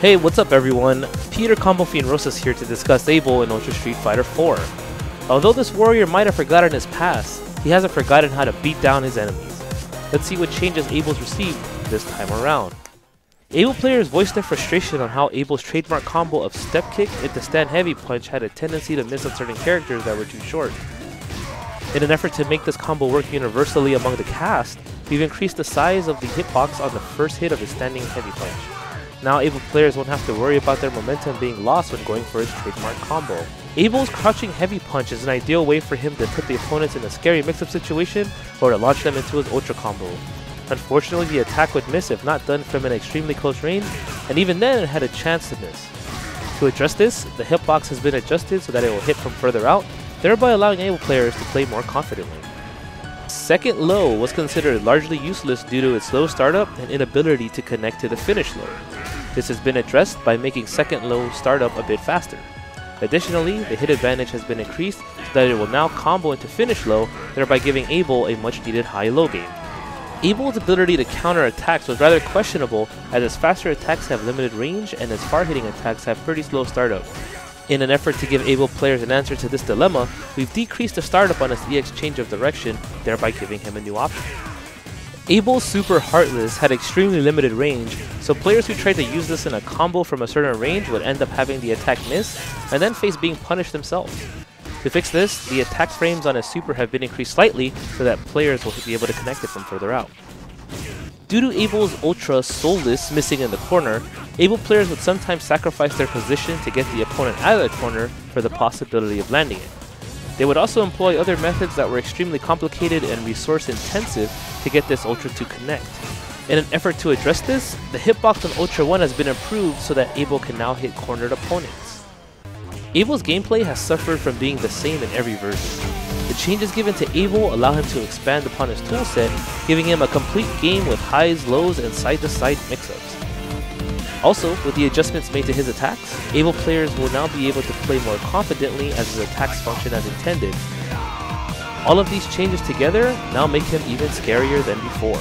Hey, what's up everyone? Peter Combo Fiend Rosas here to discuss Abel in Ultra Street Fighter 4. Although this warrior might have forgotten his past, he hasn't forgotten how to beat down his enemies. Let's see what changes Abel's received this time around. Abel players voiced their frustration on how Abel's trademark combo of step kick into stand heavy punch had a tendency to miss on certain characters that were too short. In an effort to make this combo work universally among the cast, we've increased the size of the hitbox on the first hit of his standing heavy punch. Now Abel players won't have to worry about their momentum being lost when going for his trademark combo. Abel's crouching heavy punch is an ideal way for him to put the opponents in a scary mix-up situation or to launch them into his ultra combo. Unfortunately, the attack would miss if not done from an extremely close range, and even then it had a chance to miss. To address this, the hitbox has been adjusted so that it will hit from further out, thereby allowing Abel players to play more confidently. Second low was considered largely useless due to its slow startup and inability to connect to the finish low. This has been addressed by making second low startup a bit faster. Additionally, the hit advantage has been increased so that it will now combo into finish low, thereby giving Abel a much needed high-low game. Abel's ability to counter attacks was rather questionable, as his faster attacks have limited range and his far-hitting attacks have pretty slow startup. In an effort to give Abel players an answer to this dilemma, we've decreased the startup on his EX change of direction, thereby giving him a new option. Abel's Super Heartless had extremely limited range, so players who tried to use this in a combo from a certain range would end up having the attack miss, and then face being punished themselves. To fix this, the attack frames on his Super have been increased slightly so that players will be able to connect it from further out. Due to Abel's Ultra Soulless missing in the corner, Abel players would sometimes sacrifice their position to get the opponent out of the corner for the possibility of landing it. They would also employ other methods that were extremely complicated and resource intensive to get this Ultra to connect. In an effort to address this, the hitbox on Ultra 1 has been improved so that Abel can now hit cornered opponents. Abel's gameplay has suffered from being the same in every version. The changes given to Abel allow him to expand upon his toolset, giving him a complete game with highs, lows, and side-to-side mix-ups. Also, with the adjustments made to his attacks, Abel players will now be able to play more confidently as his attacks function as intended. All of these changes together now make him even scarier than before.